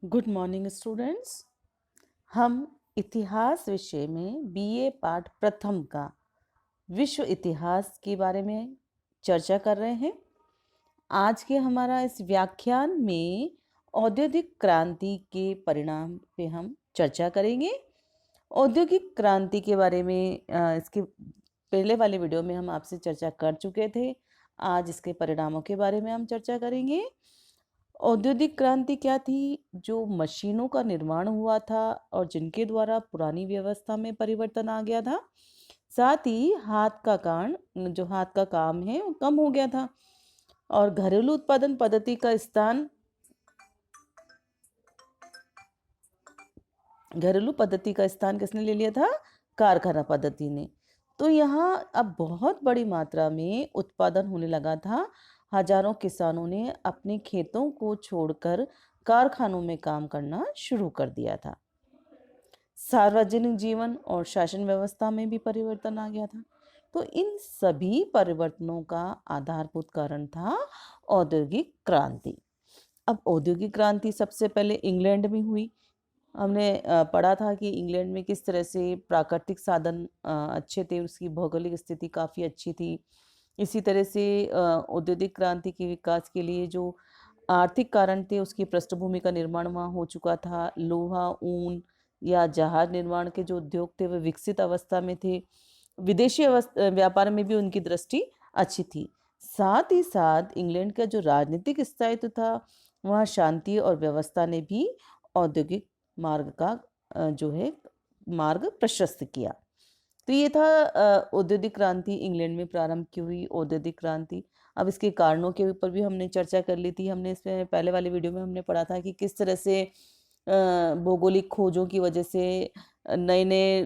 Good morning students. हम इतिहास विषय में बीए पाठ प्रथम का विश्व इतिहास के बारे में चर्चा कर रहे हैं। आज के हमारा इस व्याख्यान में औद्योगिक क्रांति के परिणाम पे हम चर्चा करेंगे। औद्योगिक क्रांति के बारे में इसके पहले वाले वीडियो में हम आपसे चर्चा कर चुके थे। आज इसके परिणामों के बारे में हम चर्चा करेंगे। औद्योगिक क्रांति क्या थी? जो मशीनों का निर्माण हुआ था और जिनके द्वारा पुरानी व्यवस्था में परिवर्तन आ गया था। साथ ही हाथ का काम है वो कम हो गया था और घरेलू उत्पादन पद्धति का स्थान किसने ले लिया था? कारखाना पद्धति ने। तो यहाँ अब बहुत बड़ी मात्रा में उत्पादन होने लगा था। हजारों किसानों ने अपने खेतों को छोड़कर कारखानों में काम करना शुरू कर दिया था। सार्वजनिक जीवन और शासन व्यवस्था में भी परिवर्तन आ गया था। तो इन सभी परिवर्तनों का आधारभूत कारण था औद्योगिक क्रांति। अब औद्योगिक क्रांति सबसे पहले इंग्लैंड में हुई। हमने पढ़ा था कि इंग्लैंड में किस तरह से प्राकृतिक साधन अच्छे थे, उसकी भौगोलिक स्थिति काफ़ी अच्छी थी। इसी तरह से औद्योगिक क्रांति के विकास के लिए जो आर्थिक कारण थे उसकी पृष्ठभूमि का निर्माण वहाँ हो चुका था। लोहा, ऊन या जहाज निर्माण के जो उद्योग थे वे विकसित अवस्था में थे। विदेशी व्यापार में भी उनकी दृष्टि अच्छी थी। साथ ही साथ इंग्लैंड का जो राजनीतिक स्थायित्व था वहाँ शांति और व्यवस्था ने भी औद्योगिक मार्ग का मार्ग प्रशस्त किया। तो ये था औद्योगिक क्रांति इंग्लैंड में प्रारंभ की हुई औद्योगिक क्रांति। अब इसके कारणों के ऊपर भी हमने चर्चा कर ली थी। हमने इसमें पहले वाले वीडियो में हमने पढ़ा था कि किस तरह से भौगोलिक खोजों की वजह से नए नए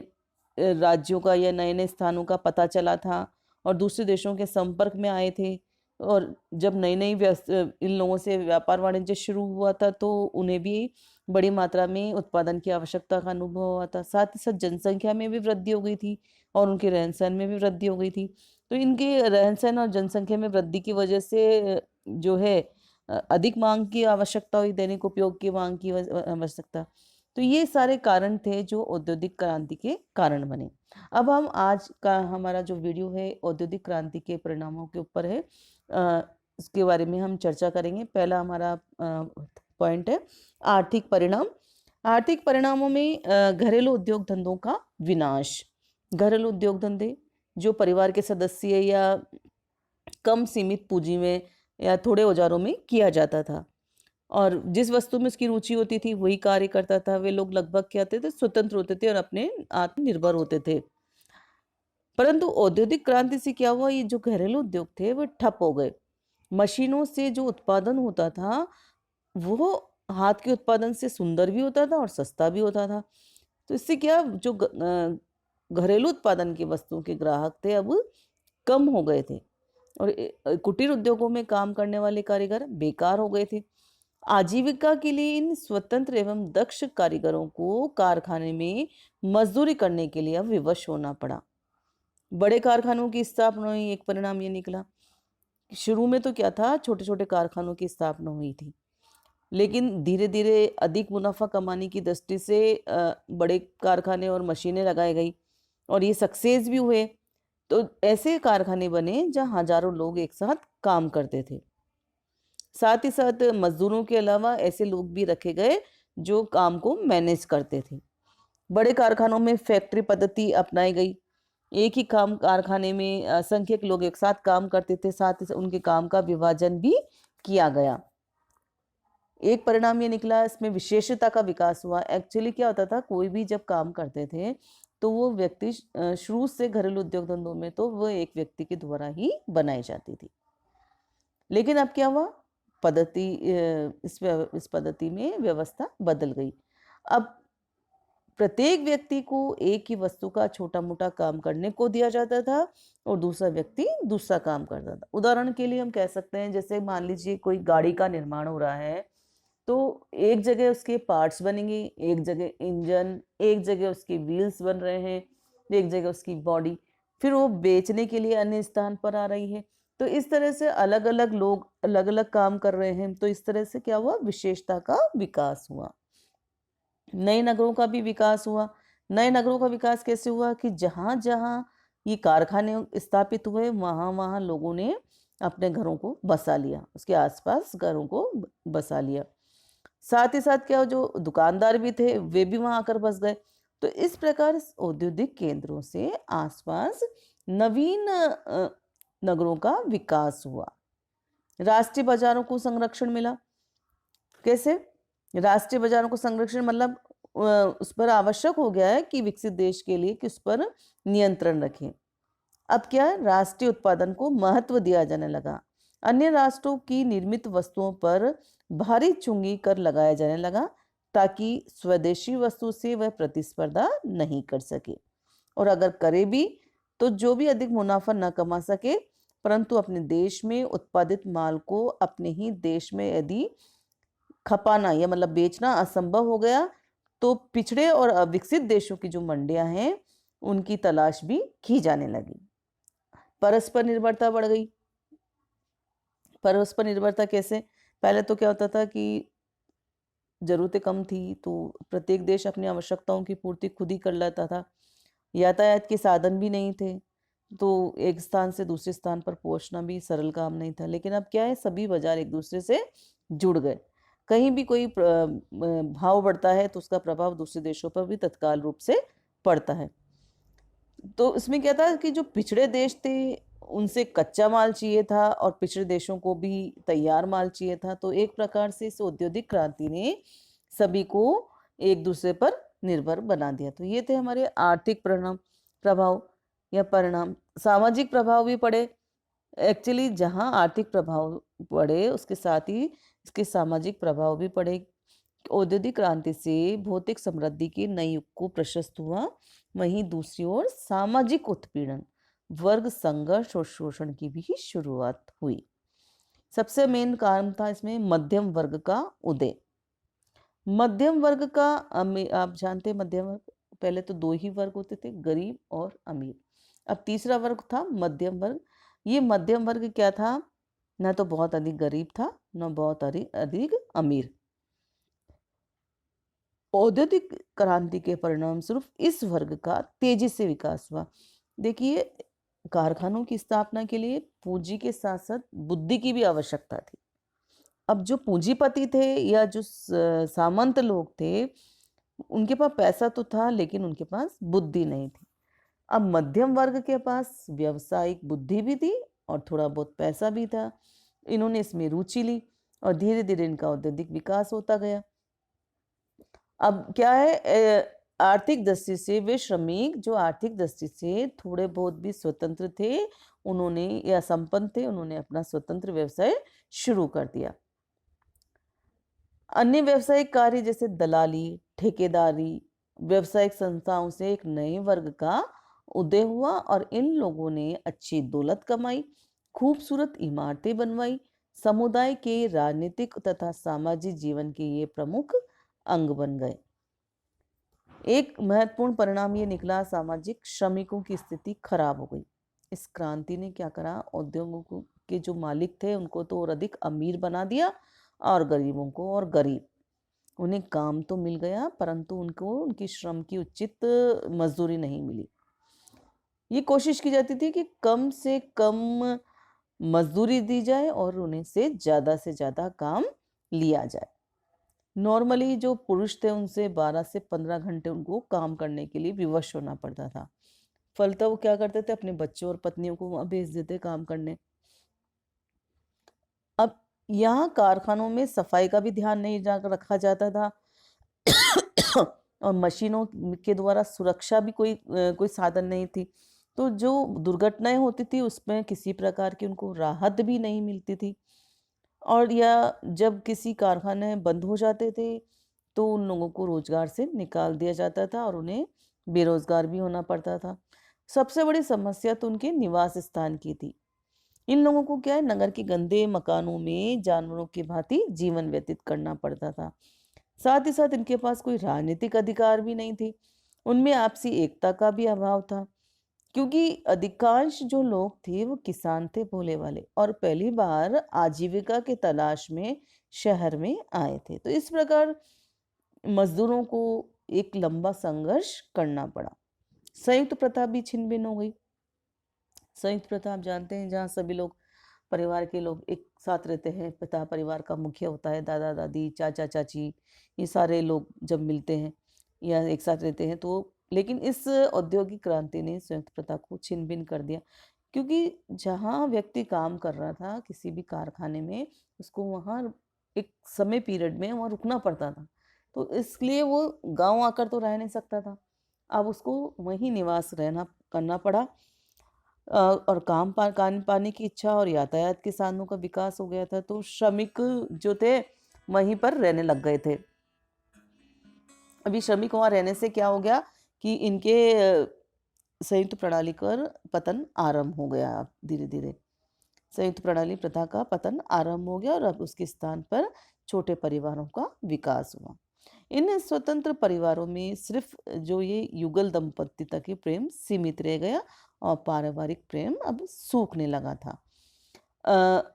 राज्यों का या नए नए स्थानों का पता चला था और दूसरे देशों के संपर्क में आए थे। और जब नई नई इन लोगों से व्यापार वाणिज्य शुरू हुआ था तो उन्हें भी बड़ी मात्रा में उत्पादन की आवश्यकता का अनुभव हुआ था। साथ ही साथ जनसंख्या में भी वृद्धि हो गई थी और उनके रहन सहन में भी वृद्धि हो गई थी। तो इनके रहन सहन और जनसंख्या में वृद्धि की वजह से जो है अधिक मांग की आवश्यकता हुई, दैनिक उपयोग की मांग की आवश्यकता। तो ये सारे कारण थे जो औद्योगिक क्रांति के कारण बने। अब हम आज का हमारा जो वीडियो है औद्योगिक क्रांति के परिणामों के ऊपर है। इसके बारे में हम चर्चा करेंगे। पहला हमारा पॉइंट है आर्थिक परिणाम। आर्थिक परिणामों में घरेलू उद्योग धंधों का विनाश। घरेलू उद्योग धंधे जो परिवार के सदस्य या कम सीमित पूंजी में या थोड़े औजारों में किया जाता था और जिस वस्तु में उसकी रुचि होती थी वही कार्य करता था। वे लोग लगभग क्या होते थे? स्वतंत्र होते थे और अपने आत्मनिर्भर होते थे। परंतु औद्योगिक क्रांति से क्या हुआ? ये जो घरेलू उद्योग थे वो ठप हो गए। मशीनों से जो उत्पादन होता था वो हाथ के उत्पादन से सुंदर भी होता था और सस्ता भी होता था। तो इससे क्या जो घरेलू उत्पादन की वस्तुओं के ग्राहक थे अब कम हो गए थे और कुटीर उद्योगों में काम करने वाले कारीगर बेकार हो गए थे। आजीविका के लिए इन स्वतंत्र एवं दक्ष कारीगरों को कारखाने में मजदूरी करने के लिए अब विवश होना पड़ा। बड़े कारखानों की स्थापना हुई। एक परिणाम ये निकला। शुरू में तो क्या था? छोटे छोटे कारखानों की स्थापना हुई थी, लेकिन धीरे धीरे अधिक मुनाफा कमाने की दृष्टि से बड़े कारखाने और मशीनें लगाई गई और ये सक्सेस भी हुए। तो ऐसे कारखाने बने जहां हजारों लोग एक साथ काम करते थे। साथ ही साथ मजदूरों के अलावा ऐसे लोग भी रखे गए जो काम को मैनेज करते थे। बड़े कारखानों में फैक्ट्री पद्धति अपनाई गई। एक ही काम कारखाने में असंख्यक लोग एक साथ काम करते थे। साथ ही उनके काम का विभाजन भी किया गया। एक परिणाम ये निकला, इसमें विशेषता का विकास हुआ। एक्चुअली क्या होता था? कोई भी जब काम करते थे तो वो व्यक्ति शुरू से घरेलू उद्योग धंधों में तो वो एक व्यक्ति के द्वारा ही बनाई जाती थी। लेकिन अब क्या हुआ? इस पद्धति में व्यवस्था बदल गई। अब प्रत्येक व्यक्ति को एक ही वस्तु का छोटा मोटा काम करने को दिया जाता था और दूसरा व्यक्ति दूसरा काम करता था। उदाहरण के लिए हम कह सकते हैं, जैसे मान लीजिए कोई गाड़ी का निर्माण हो रहा है तो एक जगह उसके पार्ट्स बनेंगे, एक जगह इंजन, एक जगह उसके व्हील्स बन रहे हैं, एक जगह उसकी बॉडी, फिर वो बेचने के लिए अन्य स्थान पर आ रही है। तो इस तरह से अलग अलग लोग अलग अलग काम कर रहे हैं। तो इस तरह से क्या हुआ? विशेषता का विकास हुआ। नए नगरों का भी विकास हुआ। नए नगरों का विकास कैसे हुआ कि जहाँ-जहाँ ये कारखाने स्थापित हुए, वहाँ-वहाँ लोगों ने अपने घरों को बसा लिया, उसके आस-पास घरों को बसा लिया। साथ ही साथ क्या जो दुकानदार भी थे, वे भी वहाँ आकर बस गए। तो इस प्रकार इस औद्योगिक केंद्रों से आस-पास नवीन नगरों का विकास हुआ। राष्ट्रीय बाज़ारों को संरक्षण मिला। कैसे? राष्ट्रीय बाज़ारों को संरक्षण मतलब उस पर आवश्यक हो गया है कि विकसित देश के लिए कि उस पर नियंत्रण रखें। अब क्या है? राष्ट्रीय उत्पादन को महत्व दिया जाने लगा। अन्य राष्ट्रों की निर्मित वस्तुओं पर भारी चुंगी कर लगाया जाने लगा ताकि स्वदेशी वस्तु से वह प्रतिस्पर्धा नहीं कर सके। और अगर करे भी तो जो भी अधिक मुनाफा न कमा सके, परंतु अपने देश में उत्पादित माल को अपने ही देश में यदि खपाना या मतलब बेचना असंभव हो गया, तो पिछड़े और अविकसित देशों की जो मंडियां हैं, उनकी तलाश भी की जाने लगी। परस्पर निर्भरता बढ़ गई। परस्पर निर्भरता कैसे? पहले तो क्या होता था कि ज़रूरतें कम थी, तो प्रत्येक देश अपनी आवश्यकताओं की पूर्ति खुद ही कर लेता था। यातायात के साधन भी नहीं थे, तो एक स्थान से दूसरे स्थान पर पहुँचना भी सरल काम नहीं था। लेकिन अब क्या है, सभी बाज़ार एक-दूसरे से जुड़ गए। कहीं भी कोई भाव बढ़ता है, तो उसका प्रभाव दूसरे देशों पर भी तत्काल रूप से पड़ता है। तो इसमें क्या था कि जो पिछड़े देश थे, उनसे कच्चा माल चाहिए था और पिछड़े देशों को भी तैयार माल चाहिए था। तो एक प्रकार से इस औद्योगिक क्रांति ने सभी को एक-दूसरे पर निर्भर बना दिया। तो ये थे हमारे आर्थिक प्रभाव या परिणाम। सामाजिक प्रभाव भी पड़े। एक्चुअली जहाँ आर्थिक प्रभाव पड़े, उसके साथ ही इसके सामाजिक प्रभाव भी पड़े। औद्योगिक क्रांति से भौतिक समृद्धि के नए युग को प्रशस्त हुआ, वहीं दूसरी ओर सामाजिक उत्पीड़न, वर्ग संघर्ष और शोषण की भी शुरुआत हुई। सबसे मेन कारण था इसमें मध्यम वर्ग का उदय। मध्यम वर्ग का आप जानते हैं मध्यम वर्ग, पहले तो दो ही वर्ग होते थे, गरीब और अमीर। अब तीसरा वर्ग था मध्यम वर्ग। ये मध्यम वर्ग क्या था? न तो बहुत अधिक गरीब था, न बहुत अधिक अमीर। औद्योगिक क्रांति के परिणाम स्वरूप इस वर्ग का तेजी से विकास हुआ। देखिए, कारखानों की स्थापना के लिए पूंजी के साथ साथ बुद्धि की भी आवश्यकता थी। अब जो पूंजीपति थे या जो सामंत लोग थे, उनके पास पैसा तो था लेकिन उनके पास बुद्धि नहीं थी। अब मध्यम वर्ग के पास व्यावसायिक बुद्धि भी थी और थोड़ा बहुत पैसा भी था। इन्होंने इसमें रुचि ली और धीरे धीरे इनका औद्योगिक विकास होता गया। अब क्या है, आर्थिक दृष्टि से वे श्रमिक जो आर्थिक दृष्टि से थोड़े बहुत भी स्वतंत्र थे, उन्होंने या संपन्न थे, उन्होंने अपना स्वतंत्र व्यवसाय शुरू कर दिया। अन्य व्यावसायिक कार्य जैसे दलाली, ठेकेदारी, व्यावसायिक संस्थाओं से एक नए वर्ग का उदय हुआ और इन लोगों ने अच्छी दौलत कमाई, खूबसूरत इमारतें बनवाई, समुदाय के राजनीतिक तथा सामाजिक जीवन के ये प्रमुख अंग बन गए। एक महत्वपूर्ण परिणाम ये निकला, सामाजिक श्रमिकों की स्थिति खराब हो गई। इस क्रांति ने क्या करा, उद्योगों के जो मालिक थे उनको तो और अधिक अमीर बना दिया और गरीबों को और गरीब। उन्हें काम तो मिल गया परंतु उनको उनकी श्रम की उचित मजदूरी नहीं मिली। ये कोशिश की जाती थी कि कम से कम मजदूरी दी जाए और उन्हें से ज़्यादा काम लिया जाए। नॉर्मली जो पुरुष थे उनसे 12 से 15 घंटे उनको काम करने के लिए विवश होना पड़ता था। फलतः वो क्या करते थे, अपने बच्चों और पत्नियों को वहाँ भेज देते काम करने। अब यहाँ कारखानों में सफाई का भी ध्यान नहीं रखा जाता था और मशीनों के द्वारा सुरक्षा भी कोई साधन नहीं थी। तो जो दुर्घटनाएं होती थी उसमें किसी प्रकार की उनको राहत भी नहीं मिलती थी। और या जब किसी कारखाने बंद हो जाते थे तो उन लोगों को रोजगार से निकाल दिया जाता था और उन्हें बेरोजगार भी होना पड़ता था। सबसे बड़ी समस्या तो उनके निवास स्थान की थी। इन लोगों को क्या है, नगर के गंदे मकानों में जानवरों की भांति जीवन व्यतीत करना पड़ता था। साथ ही साथ इनके पास कोई राजनीतिक अधिकार भी नहीं थी। उनमें आपसी एकता का भी अभाव था क्योंकि अधिकांश जो लोग थे वो किसान थे, भोले वाले, और पहली बार आजीविका के तलाश में शहर में आए थे। तो इस प्रकार मजदूरों को एक लंबा संघर्ष करना पड़ा। संयुक्त प्रथा भी छिन भिन्न हो गई। संयुक्त प्रथा आप जानते हैं, जहाँ सभी लोग, परिवार के लोग एक साथ रहते हैं। पिता परिवार का मुखिया होता है, दादा दादी, चाचा चाची, ये सारे लोग जब मिलते हैं या एक साथ रहते हैं, तो लेकिन इस औद्योगिक क्रांति ने संयुक्त प्रथा को छिन भिन्न कर दिया। क्योंकि जहाँ व्यक्ति काम कर रहा था किसी भी कारखाने में, उसको वहाँ एक समय पीरियड में वहाँ रुकना पड़ता था। तो इसलिए वो गाँव आकर तो रह नहीं सकता था। अब उसको वहीं निवास रहना करना पड़ा। और काम पाने की इच्छा और यातायात के साधनों का विकास हो गया था, तो श्रमिक जो थे वहीं पर रहने लग गए थे। अभी श्रमिक वहाँ रहने से क्या हो गया कि इनके संयुक्त प्रणाली कर पतन आरंभ हो गया। धीरे धीरे संयुक्त प्रणाली प्रथा का पतन आरंभ हो गया और अब उसके स्थान पर छोटे परिवारों का विकास हुआ। इन स्वतंत्र परिवारों में सिर्फ जो ये युगल दंपत्ति तक ही प्रेम सीमित रह गया और पारिवारिक प्रेम अब सूखने लगा था। अ,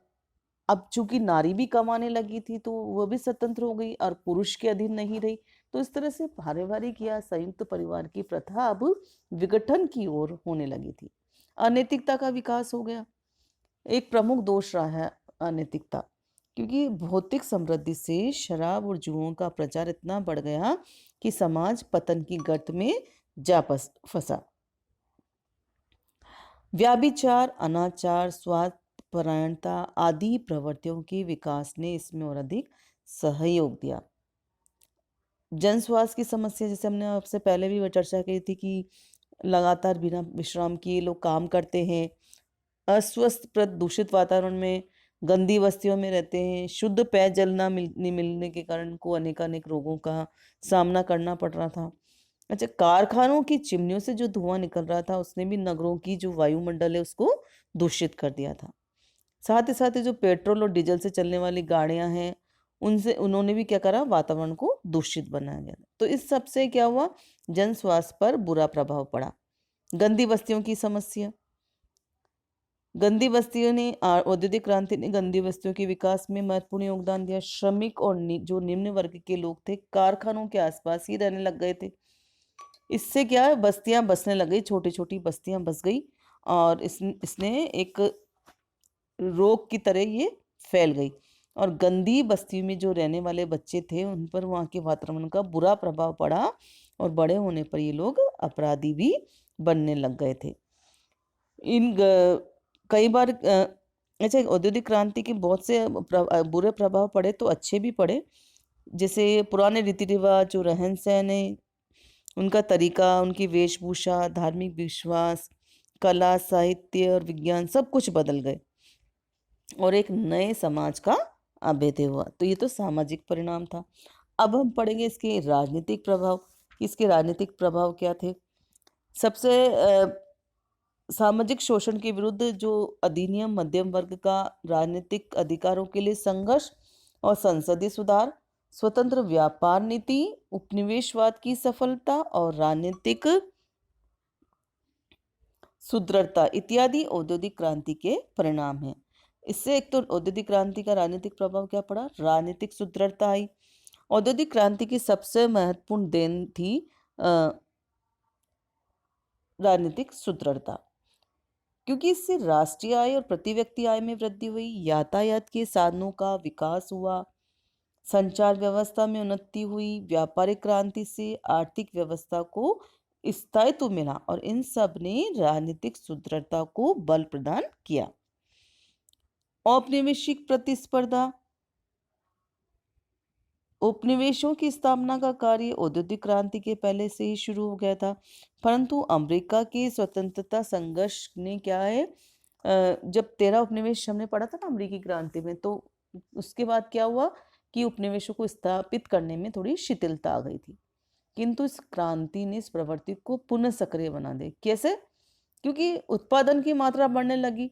अब चूंकि नारी भी कमाने लगी थी तो वह भी स्वतंत्र हो गई और पुरुष के अधीन नहीं रही। तो इस तरह से पारिवारिक या संयुक्त परिवार की प्रथा अब विघटन की ओर होने लगी थी। अनैतिकता का विकास हो गया। एक प्रमुख दोष रहा है अनैतिकता, क्योंकि भौतिक समृद्धि से शराब और जुओं का प्रचार इतना बढ़ गया कि समाज पतन की गर्त में जा फंसा। व्याभिचार, अनाचार, स्वार्थपरायणता आदि प्रवृत्तियों के विकास ने इसमें और अधिक सहयोग दिया। जन स्वास्थ्य की समस्या, जैसे हमने आपसे पहले भी चर्चा की थी कि लगातार बिना विश्राम किए लोग काम करते हैं, अस्वस्थ प्रदूषित वातावरण में, गंदी बस्तियों में रहते हैं, शुद्ध पेयजल नहीं मिलने के कारण को अनेकानेक रोगों का सामना करना पड़ रहा था। अच्छा, कारखानों की चिमनियों से जो धुआं निकल रहा था उसने भी नगरों की जो वायुमंडल है उसको दूषित कर दिया था। साथ ही जो पेट्रोल और डीजल से चलने वाली गाड़ियां हैं, उनसे उन्होंने भी क्या करा, वातावरण को दूषित बनाया गया। तो इस सब से क्या हुआ, जन स्वास्थ्य पर बुरा प्रभाव पड़ा। गंदी बस्तियों की समस्या, गंदी बस्तियों ने औद्योगिक क्रांति ने गंदी बस्तियों के विकास में महत्वपूर्ण योगदान दिया। श्रमिक और जो निम्न वर्ग के लोग थे कारखानों के आसपास ही रहने लग गए थे। इससे क्या है, बस्तियां बसने लग गई, छोटी छोटी बस्तियां बस गई और इसने एक रोग की तरह ये फैल गई। और गंदी बस्ती में जो रहने वाले बच्चे थे उन पर वहाँ के वातावरण का बुरा प्रभाव पड़ा और बड़े होने पर ये लोग अपराधी भी बनने लग गए थे। कई बार अच्छा, औद्योगिक क्रांति के बहुत से बुरे प्रभाव पड़े तो अच्छे भी पड़े। जैसे पुराने रीति रिवाज, जो रहन सहन है, उनका तरीका, उनकी वेशभूषा, धार्मिक विश्वास, कला, साहित्य और विज्ञान सब कुछ बदल गए और एक नए समाज का अभ्युदय हुआ। तो ये तो सामाजिक परिणाम था। अब हम पढ़ेंगे इसके राजनीतिक प्रभाव। इसके राजनीतिक प्रभाव क्या थे। सबसे सामाजिक शोषण के विरुद्ध जो अधिनियम, मध्यम वर्ग का राजनीतिक अधिकारों के लिए संघर्ष और संसदीय सुधार, स्वतंत्र व्यापार नीति, उपनिवेशवाद की सफलता और राजनीतिक सुदृढ़ता इत्यादि औद्योगिक क्रांति के परिणाम हैं। इससे एक तो औद्योगिक क्रांति का राजनीतिक प्रभाव क्या पड़ा, राजनीतिक सुदृढ़ता आई। औद्योगिक क्रांति की सबसे महत्वपूर्ण देन थी राजनीतिक सुदृढ़ता, क्योंकि इससे राष्ट्रीय आय और प्रति व्यक्ति आय में वृद्धि हुई, यातायात के साधनों का विकास हुआ, संचार व्यवस्था में उन्नति हुई। व्यापारिक क्रांति से आर्थिक व्यवस्था को स्थायित्व मिला और इन सब ने राजनीतिक सुदृढ़ता को बल प्रदान किया। औपनिवेशिक प्रतिस्पर्धा, उपनिवेशों की स्थापना का कार्य औद्योगिक क्रांति के पहले से ही शुरू हो गया था, परंतु अमेरिका के स्वतंत्रता संघर्ष ने क्या है, जब 13 उपनिवेश हमने पढ़ा था ना अमेरिकी क्रांति में, तो उसके बाद क्या हुआ कि उपनिवेशों को स्थापित करने में थोड़ी शिथिलता आ गई थी। किंतु इस क्रांति ने इस प्रवृत्ति को पुनः सक्रिय बना दिया। कैसे? क्योंकि उत्पादन की मात्रा बढ़ने लगी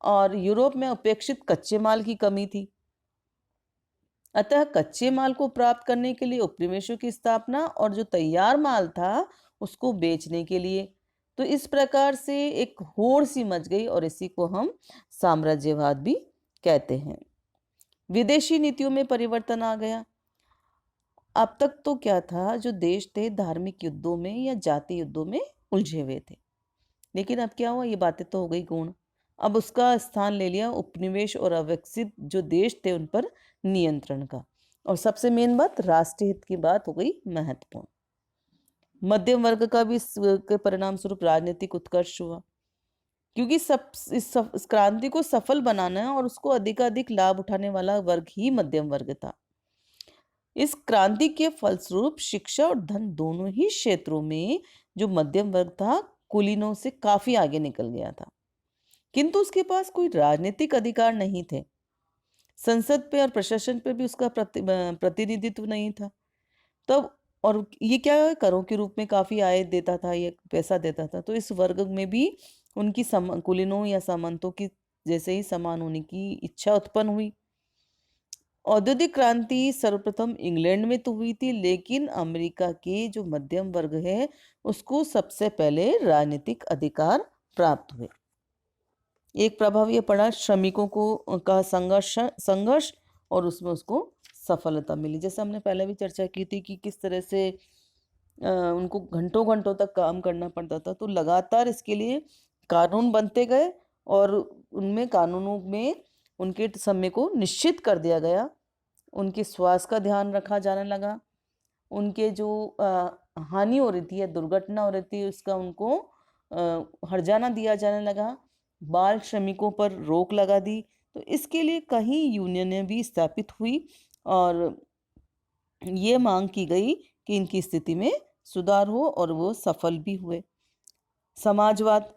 और यूरोप में अपेक्षित कच्चे माल की कमी थी। अतः कच्चे माल को प्राप्त करने के लिए उपनिवेशों की स्थापना और जो तैयार माल था उसको बेचने के लिए, तो इस प्रकार से एक होड़ सी मच गई और इसी को हम साम्राज्यवाद भी कहते हैं। विदेशी नीतियों में परिवर्तन आ गया। अब तक तो क्या था, जो देश थे धार्मिक युद्धों में या जाति युद्धों में उलझे हुए थे। लेकिन अब क्या हुआ, ये बातें तो हो गई गौण। अब उसका स्थान ले लिया उपनिवेश और अविकसित जो देश थे उन पर नियंत्रण का। और सबसे मेन बात, राष्ट्रीय हित की बात हो गई महत्वपूर्ण। मध्यम वर्ग का भी के परिणाम स्वरूप राजनीतिक उत्कर्ष हुआ, क्योंकि इस क्रांति को सफल बनाना है और उसको अधिकाधिक लाभ उठाने वाला वर्ग ही मध्यम वर्ग था। इस क्रांति के फलस्वरूप शिक्षा और धन दोनों ही क्षेत्रों में जो मध्यम वर्ग था, कुलीनों से काफी आगे निकल गया था। किंतु उसके पास कोई राजनीतिक अधिकार नहीं थे। संसद पे और प्रशासन पे भी उसका प्रतिनिधित्व नहीं था तब। और ये क्या, करों के रूप में काफी आय देता था, ये पैसा देता था। तो इस वर्ग में भी उनकी कुलीनों या सामंतों की जैसे ही समान होने की इच्छा उत्पन्न हुई। औद्योगिक क्रांति सर्वप्रथम इंग्लैंड में तो हुई थी, लेकिन अमेरिका के जो मध्यम वर्ग है उसको सबसे पहले राजनीतिक अधिकार प्राप्त हुए। एक प्रभाव ये पड़ा श्रमिकों को का संघर्ष और उसमें उसको सफलता मिली। जैसे हमने पहले भी चर्चा की थी कि किस तरह से उनको घंटों घंटों तक काम करना पड़ता था। तो लगातार इसके लिए कानून बनते गए और उनमें कानूनों में उनके समय को निश्चित कर दिया गया। उनके स्वास्थ्य का ध्यान रखा जाने लगा। उनके जो हानि हो रही थी या दुर्घटना हो रही थी उसका उनको हर्जाना दिया जाने लगा। बाल श्रमिकों पर रोक लगा दी। तो इसके लिए कई यूनियनें भी स्थापित हुई और ये मांग की गई कि इनकी स्थिति में सुधार हो, और वो सफल भी हुए। समाजवाद,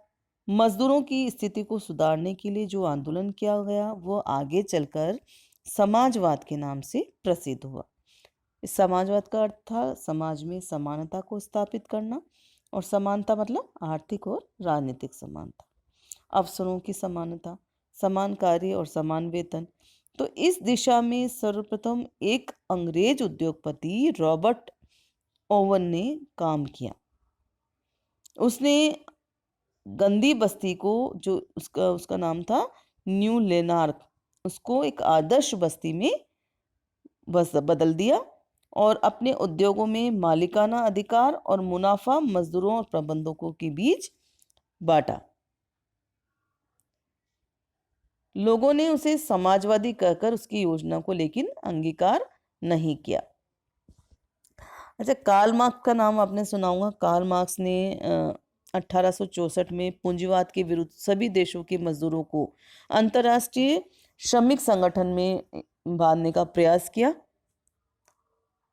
मजदूरों की स्थिति को सुधारने के लिए जो आंदोलन किया गया वो आगे चलकर समाजवाद के नाम से प्रसिद्ध हुआ। इस समाजवाद का अर्थ था समाज में समानता को स्थापित करना, और समानता मतलब आर्थिक और राजनीतिक समानता, अवसरों की समानता, समान कार्य और समान वेतन। तो इस दिशा में सर्वप्रथम एक अंग्रेज उद्योगपति रॉबर्ट ओवन ने काम किया। उसने गंदी बस्ती को, जो उसका नाम था न्यू लेनार्क, उसको एक आदर्श बस्ती में बदल दिया और अपने उद्योगों में मालिकाना अधिकार और मुनाफा मजदूरों और प्रबंधकों के बीच बांटा। लोगों ने उसे समाजवादी कहकर उसकी योजना को लेकिन अंगीकार नहीं किया। अच्छा, कार्ल मार्क्स का नाम आपने सुना होगा। कार्ल मार्क्स ने 1864 में पूंजीवाद के विरुद्ध सभी देशों के मजदूरों को अंतर्राष्ट्रीय श्रमिक संगठन में बांधने का प्रयास किया।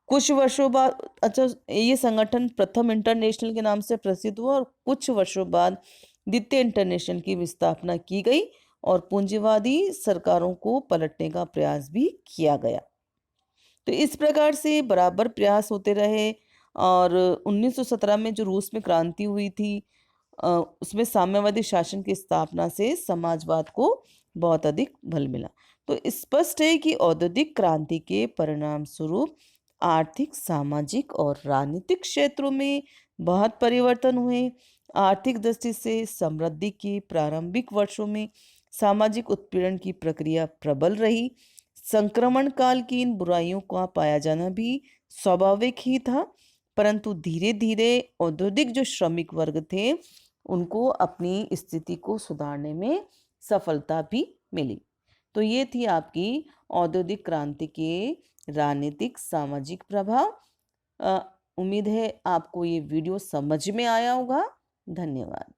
कुछ वर्षों बाद, अच्छा, ये संगठन प्रथम इंटरनेशनल के नाम से प्रसिद्ध हुआ और कुछ वर्षों बाद द्वितीय इंटरनेशनल की स्थापना की गई और पूंजीवादी सरकारों को पलटने का प्रयास भी किया गया। तो इस प्रकार से बराबर प्रयास होते रहे और 1917 में जो रूस में क्रांति हुई थी उसमें साम्यवादी शासन की स्थापना से समाजवाद को बहुत अधिक बल मिला। तो स्पष्ट है कि औद्योगिक क्रांति के परिणाम स्वरूप आर्थिक, सामाजिक और राजनीतिक क्षेत्रों में बहुत परिवर्तन हुए। आर्थिक दृष्टि से समृद्धि के प्रारंभिक वर्षों में सामाजिक उत्पीड़न की प्रक्रिया प्रबल रही। संक्रमण काल की इन बुराइयों का पाया जाना भी स्वाभाविक ही था, परंतु धीरे धीरे औद्योगिक जो श्रमिक वर्ग थे उनको अपनी स्थिति को सुधारने में सफलता भी मिली। तो ये थी आपकी औद्योगिक क्रांति के राजनीतिक सामाजिक प्रभाव। उम्मीद है आपको ये वीडियो समझ में आया होगा। धन्यवाद।